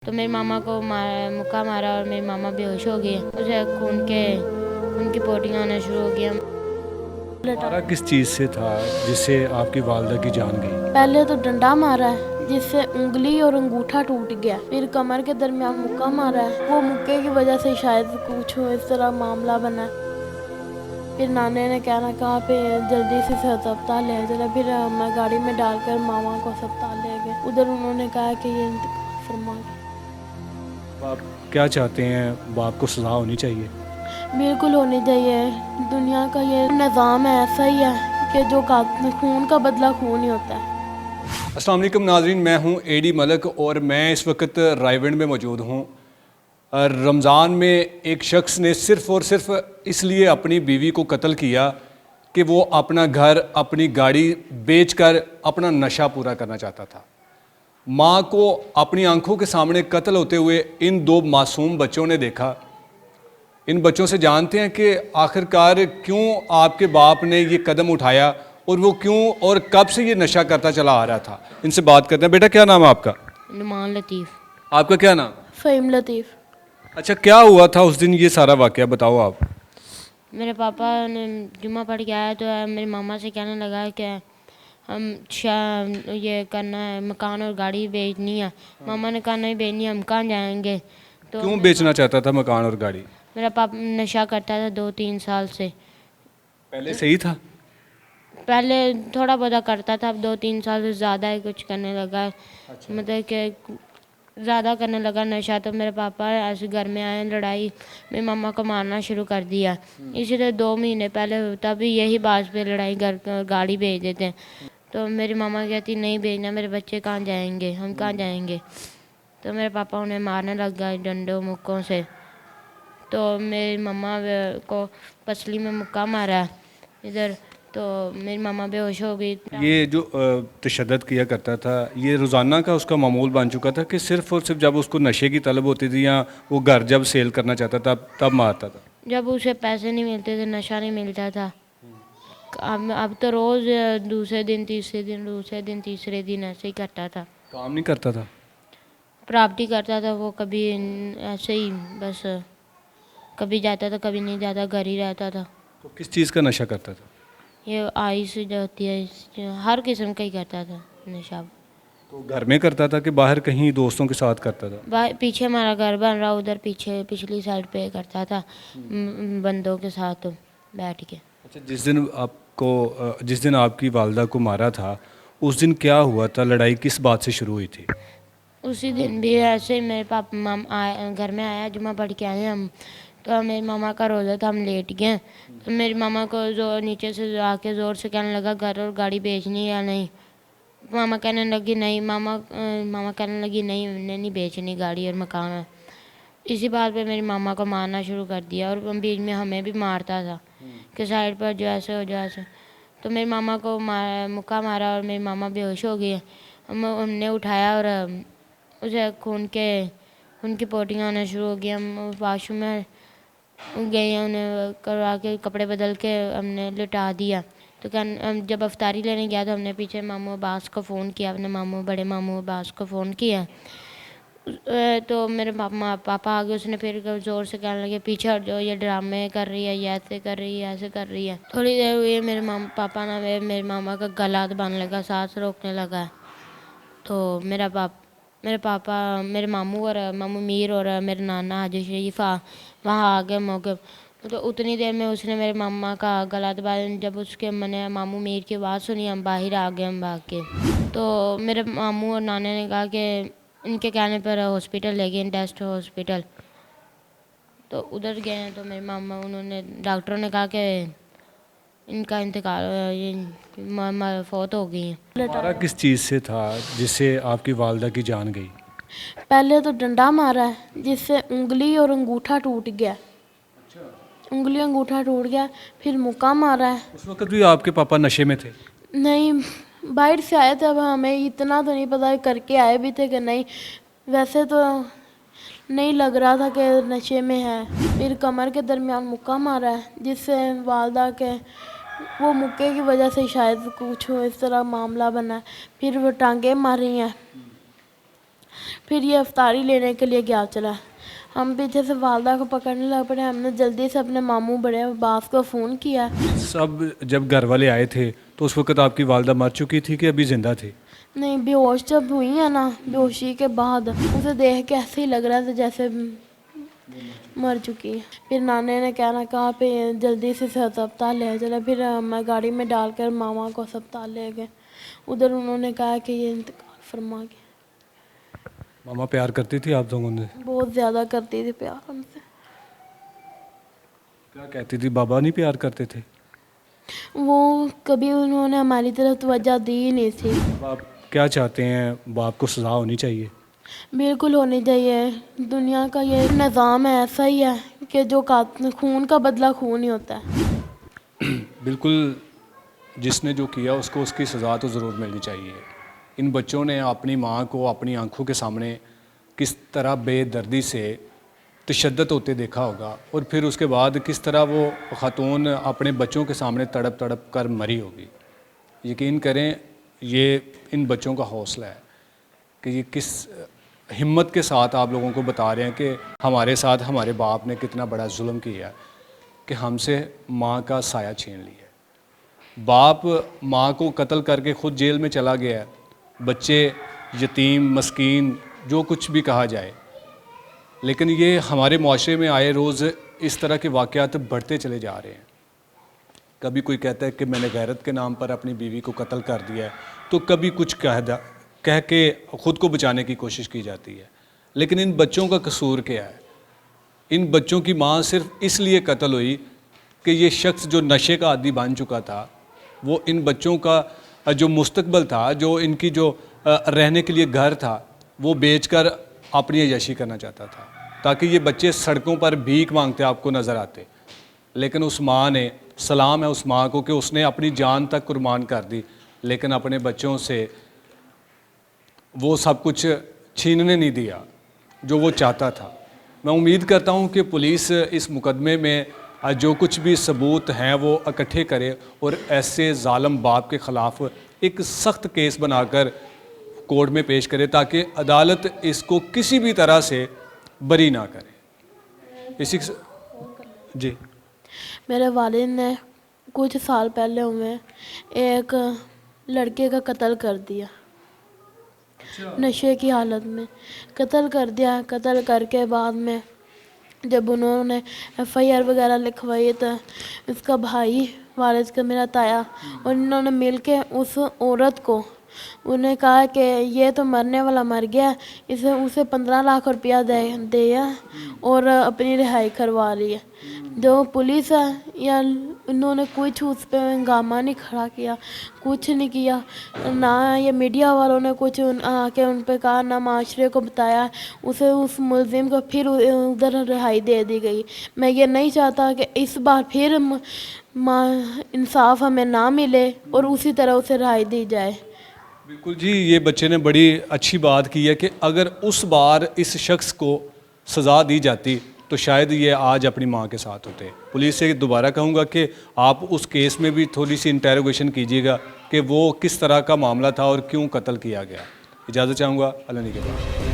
तो मेरी मामा को मुक्का मारा और मेरी मामा बेहोश हो गई। उसे खून की पोटियाँ आना शुरू हो गया। मारा किस चीज़ से था जिससे आपकी वालदा की जान गई? पहले तो डंडा मारा है जिससे उंगली और अंगूठा टूट गया, फिर कमर के दरमियान मुक्का मारा है। वो मुक्के की वजह से शायद कुछ इस तरह मामला बना। फिर नाने ने कहा पे जल्दी से अस्पताल ले चला। फिर मैं गाड़ी में डालकर मामा को अस्पताल ले गए। उधर उन्होंने कहा कि ये इंतकाल फरमा गया। आप क्या चाहते हैं? बाप को सज़ा होनी चाहिए? बिल्कुल होनी चाहिए। दुनिया का ये निज़ाम है, ऐसा ही है कि जो खून का बदला खून ही होता है। अस्सलाम वालेकुम नाज़रीन, मैं हूं एडी मलक और मैं इस वक्त रायविंड में मौजूद हूं। रमज़ान में एक शख्स ने सिर्फ़ और सिर्फ इसलिए अपनी बीवी को कत्ल किया कि वो अपना घर, अपनी गाड़ी बेचकर अपना नशा पूरा करना चाहता था। माँ को अपनी आंखों के सामने कत्ल होते हुए इन दो मासूम बच्चों ने देखा। इन बच्चों से जानते हैं कि आखिरकार क्यों आपके बाप ने ये कदम उठाया और वो क्यों और कब से ये नशा करता चला आ रहा था। इनसे बात करते हैं। बेटा, क्या नाम है आपका? नुमान लतीफ़। आपका क्या नाम? फ़हीम लतीफ़। अच्छा, क्या हुआ था उस दिन, ये सारा वाकया बताओ आप। मेरे पापा ने जुम्मा पढ़ के आया तो मेरी मामा से कहने लगा कि हम ये करना है, मकान और गाड़ी बेचनी है। मामा ने कहा नहीं बेचनी, हम कहाँ जाएंगे। तो क्यों बेचना चाहता था मकान और गाड़ी? मेरा पापा नशा करता था 2-3 साल से। पहले सही था? पहले थोड़ा बहुत करता था, अब 2-3 साल से ज़्यादा ही कुछ करने लगा। मतलब कि ज़्यादा करने लगा नशा। तो मेरे पापा ऐसे घर में आए, लड़ाई, मेरी मम्मा को मारना शुरू कर दिया। इसी तरह 2 महीने पहले तभी यही बात पे लड़ाई, घर गाड़ी भेज देते हैं। तो मेरी मामा कहती नहीं भेजना, मेरे बच्चे कहाँ जाएंगे, हम कहाँ जाएंगे। तो मेरे पापा उन्हें मारने लग गए डंडों मुक्कों से। तो मेरी मम्मा को पसली में मुक्का मारा इधर, तो मेरी मामा बेहोश हो गई। ये जो तशद्दुद किया करता था, ये रोज़ाना का उसका मामूल बन चुका था कि सिर्फ़ और सिर्फ जब उसको नशे की तलब होती थी या वो घर जब सेल करना चाहता था तब मारता था? जब उसे पैसे नहीं मिलते थे, नशा नहीं मिलता था। अब तो रोज़ दूसरे दिन तीसरे दिन, दूसरे दिन तीसरे दिन ऐसे ही करता था। काम नहीं करता था? प्रॉपर्टी करता था वो, कभी ऐसे ही बस, कभी जाता था कभी नहीं जाता, घर ही रहता था। तो किस चीज़ का नशा करता था? ये आइस जो होती है, हर किस्म का ही करता था नशा। तो घर में करता था कि बाहर कहीं दोस्तों के साथ करता था? पीछे हमारा घर बन रहा, उधर पीछे पिछली साइड पे करता था बंदों के साथ बैठ के। अच्छा, जिस दिन आपकी वालदा को मारा था, उस दिन क्या हुआ था? लड़ाई किस बात से शुरू हुई थी? उसी दिन भी ऐसे ही मेरे पापा घर में आया, जुम्मा पढ़ के आए हम। तो मेरी मामा का रोज़ा था, हम लेट गए। तो मेरी मामा को जो नीचे से आके ज़ोर से कहने लगा घर और गाड़ी बेचनी या नहीं। मामा कहने लगी नहीं, मामा कहने लगी नहीं, उन्हें नहीं बेचनी गाड़ी और मकान। इसी बात पे मेरी मामा को मारना शुरू कर दिया और बीच में हमें भी मारता था कि साइड पर जो ऐसे हो जो ऐसे। तो मेरी मामा को मुक्का मारा और मेरी मामा बेहोश हो गई। हमने उठाया और उसे खून की पोटियाँ आना शुरू हो गई। हम वाशरूम में गए, उन्हें करवा के कपड़े बदल के हमने लिटा दिया। तो जब अफ्तारी लेने गया तो हमने पीछे मामू अब्बास को फ़ोन किया, अपने बड़े मामू अब्बास को फ़ोन किया। तो मेरे पापा आ गए। उसने फिर ज़ोर से कहने लगे पीछे हट जाओ, ये ड्रामे कर रही है, ये ऐसे कर रही है, ऐसे कर रही है। थोड़ी देर हुई, मेरे पापा ना मेरे मामा का गला दबाने लगा, सांस रोकने लगा। तो मेरे पापा, मेरे मामू और मामू मीर और मेरे नाना हाजी शरीफा वहाँ आ गए मौके। तो उतनी देर में उसने मेरे मामा का गला दबाया। जब उसके मैंने मामू मीर की आवाज़ सुनी, हम बाहर आ गए, हम भाग के। तो मेरे मामू और नाने ने कहा कि इनके कहने पर हॉस्पिटल ले गए, टेस्ट हॉस्पिटल। तो उधर गए तो मेरे मामा, उन्होंने डॉक्टरों ने कहा कि इनका इंतकाल, ये फौत हो गई है। मारा किस चीज़ से था जिससे आपकी वालदा की जान गई? पहले तो डंडा मारा है जिससे उंगली और अंगूठा टूट गया। उंगली अंगूठा टूट गया। फिर मुक्का मारा है। उस वक्त भी आपके पापा नशे में थे? नहीं, बाहर से आए थे, अब हमें इतना तो नहीं पता करके आए भी थे कि नहीं। वैसे तो नहीं लग रहा था कि नशे में है। फिर कमर के दरमियान मुक्का मारा है जिससे वालदा के वो मुक्के की वजह से शायद कुछ इस तरह मामला बना। फिर वो टांगे मारी हैं। फिर ये अफ्तारी लेने के लिए गया चला। हम पीछे से वालदा को पकड़ने लग पड़े। हमने जल्दी से अपने मामू बड़े अब्बास को फ़ोन किया। सब जब घर वाले आए थे तो उस वक्त आपकी वालदा मर चुकी थी कि अभी ज़िंदा थी? नहीं, बेहोश जब हुई है ना, बेहोशी के बाद उसे देख के ऐसे ही लग रहा था जैसे मर चुकी है। फिर नाने ने कहना कहा पे जल्दी से अस्पताल ले चला। फिर मैं गाड़ी में डालकर मामा को अस्पताल ले गए। उधर उन्होंने कहा कि ये इंतकाल फरमा गया। मामा प्यार करती थी आप लोगों से? बहुत ज़्यादा करती थी प्यार हमसे। क्या कहती थी? बाबा नहीं प्यार करते थे? वो कभी उन्होंने हमारी तरफ तवज्जो दी ही नहीं थी। आप क्या चाहते हैं? बाप को सज़ा होनी चाहिए? बिल्कुल होनी चाहिए। दुनिया का ये निज़ाम है, ऐसा ही है कि जो खून का बदला खून ही होता है। बिल्कुल, जिसने जो किया उसको उसकी सज़ा तो ज़रूर मिलनी चाहिए। इन बच्चों ने अपनी माँ को अपनी आंखों के सामने किस तरह बेदर्दी से तशद्दुद होते देखा होगा, और फिर उसके बाद किस तरह वो ख़ातून अपने बच्चों के सामने तड़प तड़प कर मरी होगी। यकीन करें, ये इन बच्चों का हौसला है कि ये किस हिम्मत के साथ आप लोगों को बता रहे हैं कि हमारे साथ हमारे बाप ने कितना बड़ा जुल्म किया है कि हमसे माँ का साया छीन लिया। बाप माँ को कत्ल करके ख़ुद जेल में चला गया है। बच्चे यतीम, मस्कीन, जो कुछ भी कहा जाए, लेकिन ये हमारे माशरे में आए रोज़ इस तरह के वाक़यात बढ़ते चले जा रहे हैं। कभी कोई कहता है कि मैंने गैरत के नाम पर अपनी बीवी को कत्ल कर दिया है, तो कभी कुछ कह के ख़ुद को बचाने की कोशिश की जाती है। लेकिन इन बच्चों का कसूर क्या है? इन बच्चों की माँ सिर्फ इसलिए कत्ल हुई कि ये शख्स जो नशे का आदी बन चुका था, वो इन बच्चों का जो मुस्तकबल था, जो इनकी जो रहने के लिए घर था, वो बेचकर अपनी अय्याशी करना चाहता था, ताकि ये बच्चे सड़कों पर भीख मांगते आपको नज़र आते। लेकिन उस माँ ने, सलाम है उस माँ को कि उसने अपनी जान तक कुर्बान कर दी, लेकिन अपने बच्चों से वो सब कुछ छीनने नहीं दिया जो वो चाहता था। मैं उम्मीद करता हूँ कि पुलिस इस मुकदमे में जो कुछ भी सबूत हैं वो इकट्ठे करे और ऐसे ज़ालिम बाप के ख़िलाफ़ एक सख्त केस बनाकर कोर्ट में पेश करे, ताकि अदालत इसको किसी भी तरह से बरी ना करे। इसी जी, मेरे वालिद ने कुछ साल पहले हुए एक लड़के का कत्ल कर दिया। नशे की हालत में कत्ल कर दिया। कत्ल करके बाद में जब उन्होंने FIR वगैरह लिखवाई तो उसका भाई, वालिद का मेरा ताया, और इन्होंने मिल के उस औरत को उन्हें कहा कि ये तो मरने वाला मर गया, इसे उसे 15 लाख रुपया दे दिया और अपनी रिहाई करवा ली है। जो पुलिस है या इन्होंने कुछ उस पर हंगामा नहीं खड़ा किया, कुछ नहीं किया, ना ये मीडिया वालों ने कुछ आके उन पर कहा, ना माशरे को बताया। उसे उस मुलजिम को फिर उधर रिहाई दे दी गई। मैं ये नहीं चाहता कि इस बार फिर इंसाफ हमें ना मिले और उसी तरह उसे रिहाई दी जाए। बिल्कुल जी, ये बच्चे ने बड़ी अच्छी बात की है कि अगर उस बार इस शख्स को सज़ा दी जाती तो शायद ये आज अपनी माँ के साथ होते। पुलिस से दोबारा कहूँगा कि आप उस केस में भी थोड़ी सी इंटेरोगेशन कीजिएगा कि वो किस तरह का मामला था और क्यों कत्ल किया गया। इजाज़त चाहूँगा, अल्लाह ने के बाद।